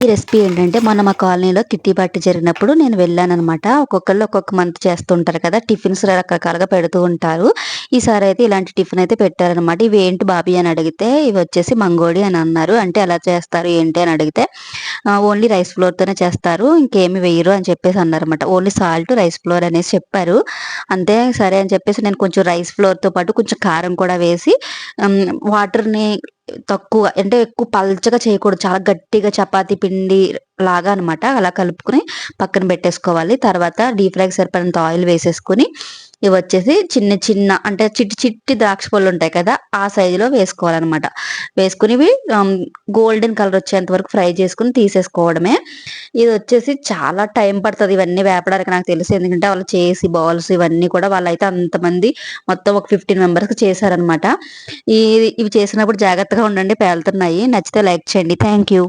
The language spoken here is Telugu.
ఈ రెసిపీ ఏంటంటే మొన్న మా కాలనీలో కిట్టి పార్టీ జరిగినప్పుడు నేను వెళ్ళాననమాట. ఒక్కొక్కళ్ళు ఒక్కొక్క మంత్ చేస్తుంటారు కదా! టిఫిన్స్ రకరకాలుగా పెడుతూ ఉంటారు. ఈసారి అయితే ఇలాంటి టిఫిన్ అయితే పెట్టారనమాట. "ఇవేంటి బాబీ" అని అడిగితే, "ఇవొచ్చేసి మంగోడి" అని అన్నారు. అంటే ఎలా చేస్తారు ఏంటి అని అడిగితే, ఓన్లీ రైస్ ఫ్లోర్‌తోనే చేస్తారు. ఇంకేమి వెయ్యరు" అని చెప్పేసి అన్నారన్నమాట. ఓన్లీ సాల్ట్, రైస్ ఫ్లోర్ అనేసి చెప్పారు. అంతే సరే అని చెప్పేసి నేను కొంచెం రైస్ ఫ్లోర్‌తో పాటు కొంచెం కారం కూడా వేసి హ్మ్, వాటర్‌ని తక్కువ అంటే ఎక్కువ పల్చగా చేయకూడదు. చాలా గట్టిగా చపాతీ పిండి లాగా అనమాట. అలా కలుపుకొని పక్కన పెట్టేసుకోవాలి. తర్వాత డీప్ ఫ్రైకి సరిపడినంత ఆయిల్ వేసేసుకొని, ఇవొచ్చేసి చిన్న చిన్న అంటే చిట్టి చిట్టి ద్రాక్ష పళ్ళుంటాయి కదా! ఆ సైజులో వేసుకోవాలనమాట. వేసుకొని ఇవి గోల్డెన్ కలర్ వచ్చేంత వరకు ఫ్రై చేసుకొని తీసేసుకోవడమే. ఇదొచ్చేసి చాలా టైం పడతది ఇవన్నీ వేపడానికి నాకు తెలుసు. ఎందుకంటే వాళ్ళు చేసి బౌల్స్ ఇవన్నీ కూడా వాళ్ళైతే అంతమంది మొత్తం ఒక 15 మెంబర్స్‌కి చేశారనమాట. ఈ ఇవి చేసినప్పుడు జాగ్రత్తగా ఉండండి పేలుతున్నాయి. నచ్చితే లైక్ చేయండి. Thank you.